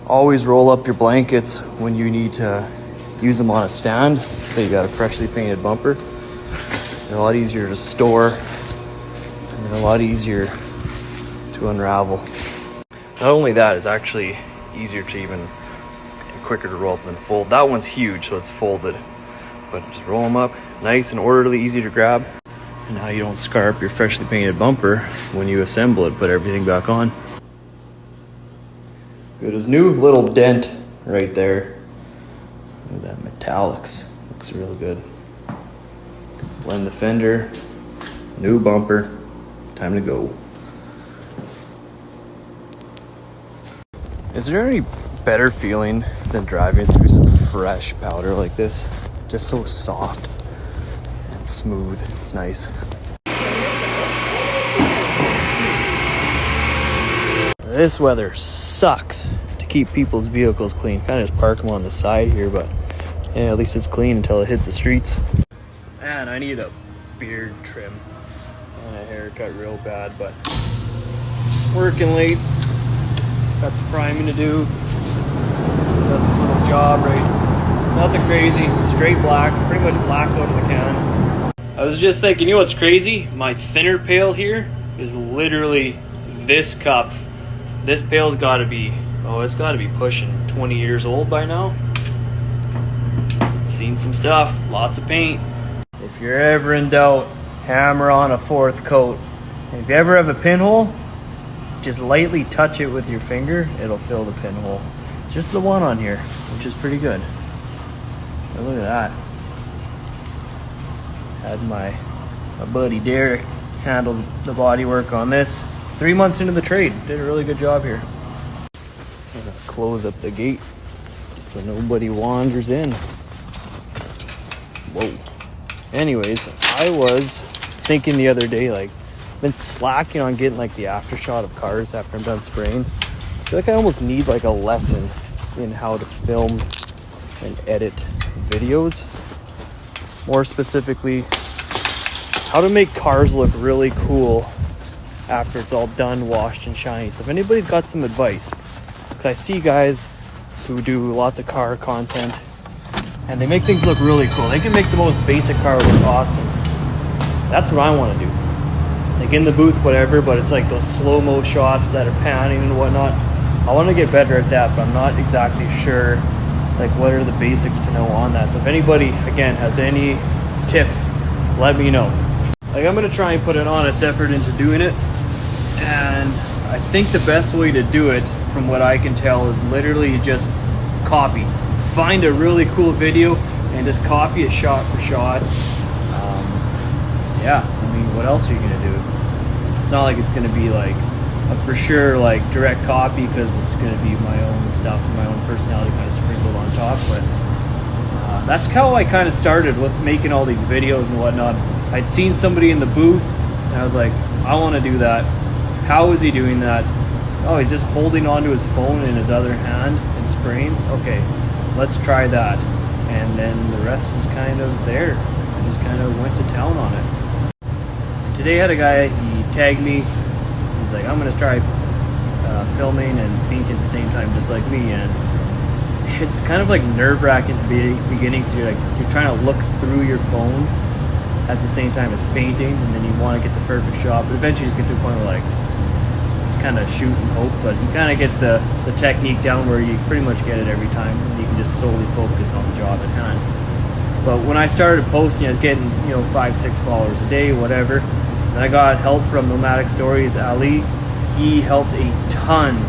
Always roll up your blankets when you need to use them on a stand. So you got a freshly painted bumper. They're a lot easier to store and they're a lot easier to unravel. Not only that, it's actually easier to even quicker to roll up than fold. That one's huge, so it's folded. But just roll them up, nice and orderly, easy to grab. And now you don't scar up your freshly painted bumper when you assemble it, put everything back on. Good as new, little dent right there. Look at that metallics, looks real good. Blend the fender, new bumper, time to go. Is there any better feeling than driving through some fresh powder like this? Just so soft and smooth. It's nice. This weather sucks to keep people's vehicles clean. Kind of just park them on the side here, but yeah, at least it's clean until it hits the streets. Man, I need a beard trim and a haircut real bad, but working late. Got some priming to do. Got this little job right. Nothing crazy. Straight black. Pretty much black out of the can. I was just thinking, you know what's crazy? My thinner pail here is literally this cup. This pail's got to be, it's got to be pushing 20 years old by now. Seen some stuff. Lots of paint. If you're ever in doubt, hammer on a 4th coat. And if you ever have a pinhole, just lightly touch it with your finger, it'll fill the pinhole. Just the one on here, which is pretty good. But look at that. Had my buddy Derek handle the bodywork on this. 3 months into the trade, did a really good job here. I'm gonna close up the gate so nobody wanders in. Whoa. Anyways, I was thinking the other day, like, been slacking on getting like the aftershot of cars after I'm done spraying. I feel like I almost need like a lesson in how to film and edit videos. More specifically, how to make cars look really cool after it's all done, washed, and shiny. So if anybody's got some advice, because I see guys who do lots of car content and they make things look really cool. They can make the most basic car look awesome. That's what I want to do. Like in the booth, whatever, but it's like those slow-mo shots that are panning and whatnot. I want to get better at that, but I'm not exactly sure like what are the basics to know on that. So if anybody, again, has any tips, let me know. Like I'm going to try and put an honest effort into doing it. And I think the best way to do it, from what I can tell, is literally just copy. Find a really cool video and just copy it shot for shot. Yeah, I mean, what else are you gonna do? It's not like it's gonna be like a for sure like direct copy, because it's gonna be my own stuff and my own personality kind of sprinkled on top. But that's how I kind of started with making all these videos and whatnot. I'd seen somebody in the booth and I was like, I want to do that. How is he doing that? Oh, he's just holding onto his phone in his other hand and spraying. Okay, let's try that. And then the rest is kind of there. I just kind of went to town on it. Today I had a guy, he tagged me, he's like, I'm going to try filming and painting at the same time, just like me. And it's kind of like nerve-wracking at the beginning, because you're trying to look through your phone at the same time as painting, and then you want to get the perfect shot. But eventually you just get to a point where like, just kind of shoot and hope, but you kind of get the technique down where you pretty much get it every time, and you can just solely focus on the job at hand. But when I started posting, I was getting 5-6 followers a day, whatever. And I got help from Nomadic Stories, Ali. He helped a ton,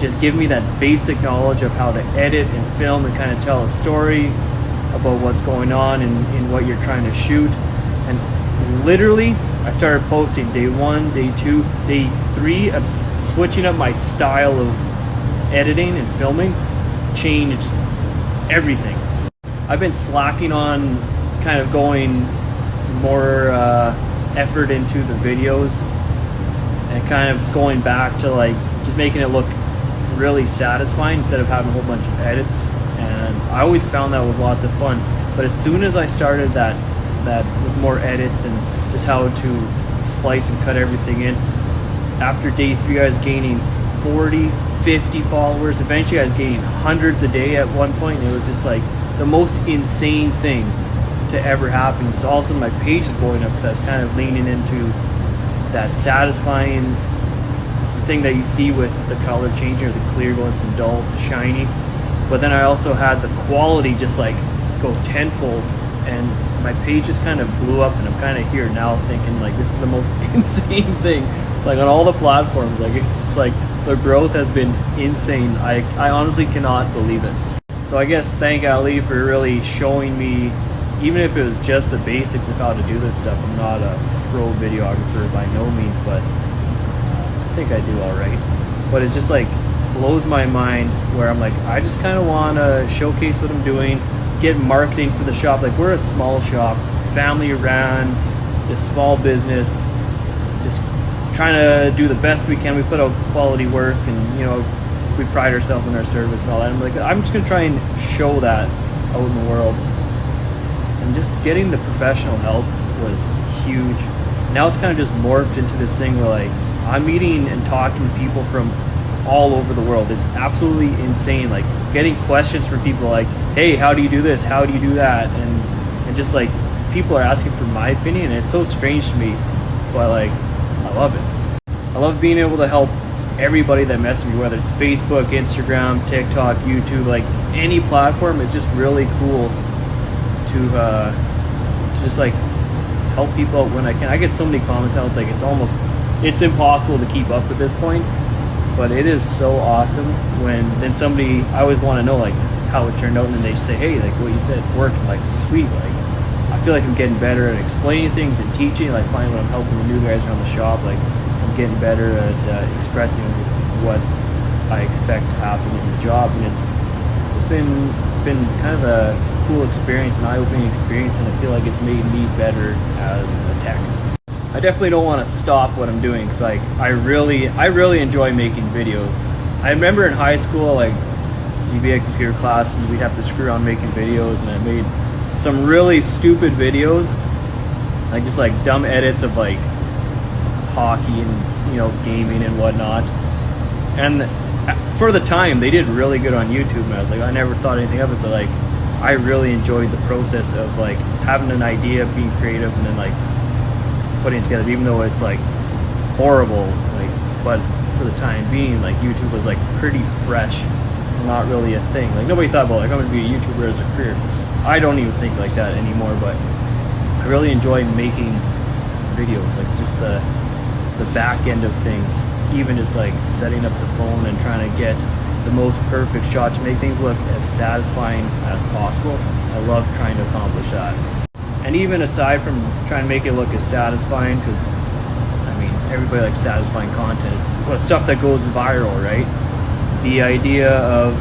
just give me that basic knowledge of how to edit and film and kind of tell a story about what's going on in what you're trying to shoot. And literally, I started posting day 1, day 2, day 3 of switching up my style of editing and filming, changed everything. I've been slacking on kind of going more effort into the videos and kind of going back to like just making it look really satisfying instead of having a whole bunch of edits. And I always found that was lots of fun. But as soon as I started that with more edits and just how to splice and cut everything in, after day 3 I was gaining 40, 50 followers. Eventually I was getting hundreds a day at one point, and it was just like the most insane thing to ever happen. So all of a sudden my page is blowing up because I was kind of leaning into that satisfying thing that you see with the color changing, or the clear going from dull to shiny. But then I also had the quality just like go tenfold, and my page just kind of blew up, and I'm kind of here now thinking like this is the most insane thing, like on all the platforms. Like it's just like the growth has been insane. I honestly cannot believe it. So I guess thank Ali for really showing me, even if it was just the basics of how to do this stuff. I'm not a pro videographer by no means, but I think I do all right. But it's just like blows my mind where I'm like, I just kind of want to showcase what I'm doing, get marketing for the shop. Like we're a small shop, family ran, this small business, just trying to do the best we can. We put out quality work, and you know, we pride ourselves on our service and all that. I'm like, I'm just gonna try and show that out in the world. And just getting the professional help was huge. Now it's kind of just morphed into this thing where like I'm meeting and talking to people from all over the world. It's absolutely insane. Like getting questions from people like, hey, how do you do this? How do you do that? And just like people are asking for my opinion. And it's so strange to me, but like I love it. I love being able to help everybody that messages me, whether it's Facebook, Instagram, TikTok, YouTube, like any platform. It's just really cool to just like help people out when I can. I get so many comments now, it's like it's impossible to keep up at this point, but it is so awesome when then somebody, I always want to know like how it turned out, and then they just say, hey, like what you said worked. I'm like, sweet. Like I feel like I'm getting better at explaining things and teaching. Like find when I'm helping the new guys around the shop, like I'm getting better at expressing what I expect to happen in the job. And it's been kind of a cool experience, an eye-opening experience, and I feel like it's made me better as a tech. I definitely don't want to stop what I'm doing, because like I really enjoy making videos. I remember in high school, like you'd be at computer class and we'd have to screw around making videos, and I made some really stupid videos, like just like dumb edits of like hockey and, you know, gaming and whatnot. And for the time they did really good on YouTube, and I was like, I never thought anything of it, but like I really enjoyed the process of like having an idea, being creative, and then like putting it together, even though it's like horrible, like, but for the time being, like YouTube was like pretty fresh, not really a thing. Like nobody thought about like I'm gonna be a YouTuber as a career. I don't even think like that anymore, but I really enjoy making videos, like just the back end of things, even just like setting up the phone and trying to get the most perfect shot to make things look as satisfying as possible. I love trying to accomplish that. And even aside from trying to make it look as satisfying, because I mean everybody likes satisfying content, it's stuff that goes viral, right? The idea of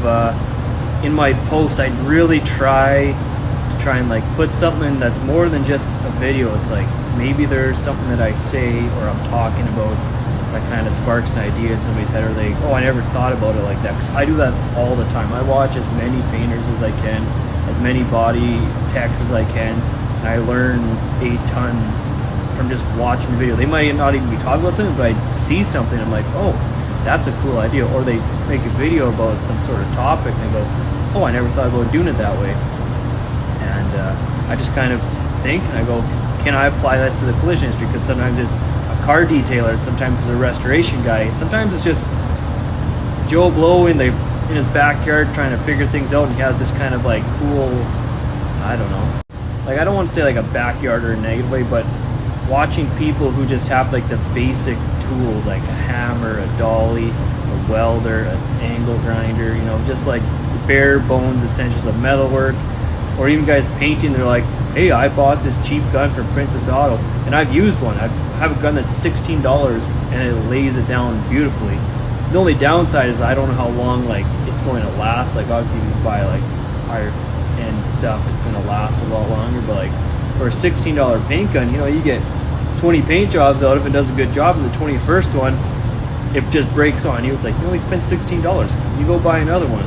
in my posts, I'd really try and like put something that's more than just a video. It's like maybe there's something that I say or I'm talking about that kind of sparks an idea in somebody's head, or they, oh, I never thought about it like that. Because I do that all the time. I watch as many painters as I can, as many body techs as I can, and I learn a ton from just watching the video. They might not even be talking about something, but I see something, I'm like, oh, that's a cool idea. Or they make a video about some sort of topic and they go, oh, I never thought about doing it that way. And I just kind of think, and I go, can I apply that to the collision industry? Because sometimes it's a car detailer, and sometimes it's a restoration guy, and sometimes it's just Joe Blow in his backyard trying to figure things out, and he has this kind of like cool, I don't know, like I don't want to say like a backyard or a negative way, but watching people who just have like the basic tools, like a hammer, a dolly, a welder, an angle grinder, you know, just like the bare bones essentials of metalwork. Or even guys painting, they're like, hey, I bought this cheap gun from Princess Auto, and I've used one. I have a gun that's $16, and it lays it down beautifully. The only downside is I don't know how long like it's going to last. Like obviously if you buy like higher end stuff, it's going to last a lot longer. But like for a $16 paint gun, you know, you get 20 paint jobs out of it, and does a good job, and the 21st one, it just breaks on you. It's like you only spent $16. You go buy another one.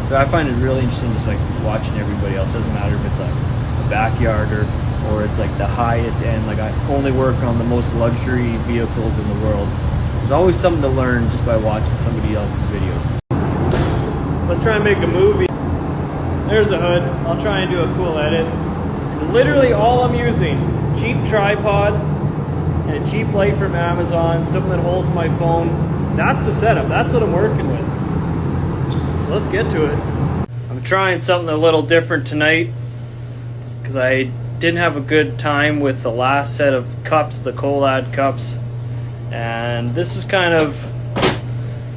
So I find it really interesting just like watching everybody else. Doesn't matter if it's like a backyard or it's like the highest end. Like I only work on the most luxury vehicles in the world. There's always something to learn just by watching somebody else's video. Let's try and make a movie. There's the hood. I'll try and do a cool edit. Literally all I'm using, cheap tripod and a cheap light from Amazon, something that holds my phone. That's the setup. That's what I'm working with. So let's get to it. I'm trying something a little different tonight because I didn't have a good time with the last set of cups, the Colad cups. And this is kind of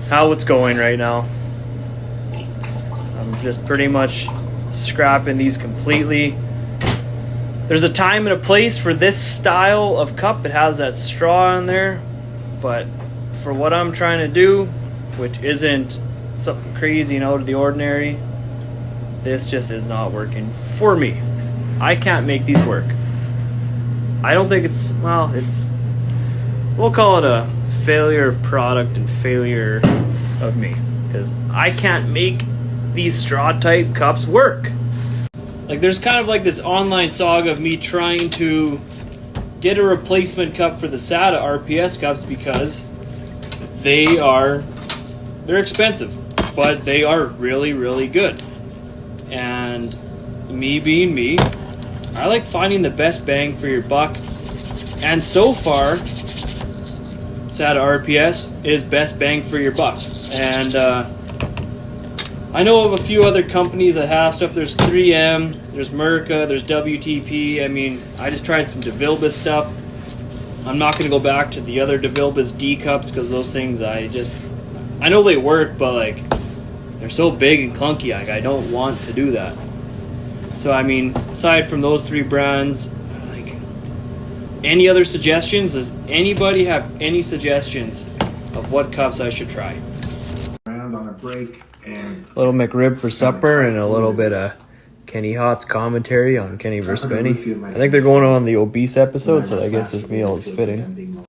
how it's going right now. I'm just pretty much scrapping these completely. There's a time and a place for this style of cup. It has that straw in there. But for what I'm trying to do, which isn't something crazy and out of the ordinary, this just is not working for me. I can't make these work. I don't think it's, well, we'll call it a failure of product and failure of me. Because I can't make these straw type cups work. Like, there's kind of like this online saga of me trying to get a replacement cup for the SATA RPS cups because they're expensive, but they are really, really good. And me being me, I like finding the best bang for your buck. And so far, SATA RPS is best bang for your buck. And I know of a few other companies that have stuff. There's 3M, there's Merca, there's WTP. I mean, I just tried some DeVilbiss stuff. I'm not going to go back to the other DeVilbiss D cups because those things I know they work, but like they're so big and clunky. Like, I don't want to do that. So I mean, aside from those three brands, like, any other suggestions? Does anybody have any suggestions of what cups I should try? Around on a break. And a little McRib for supper and a little bit of Kenny Hot's commentary on Kenny versus Benny. I think they're going on the obese episode, so I guess this meal is fitting.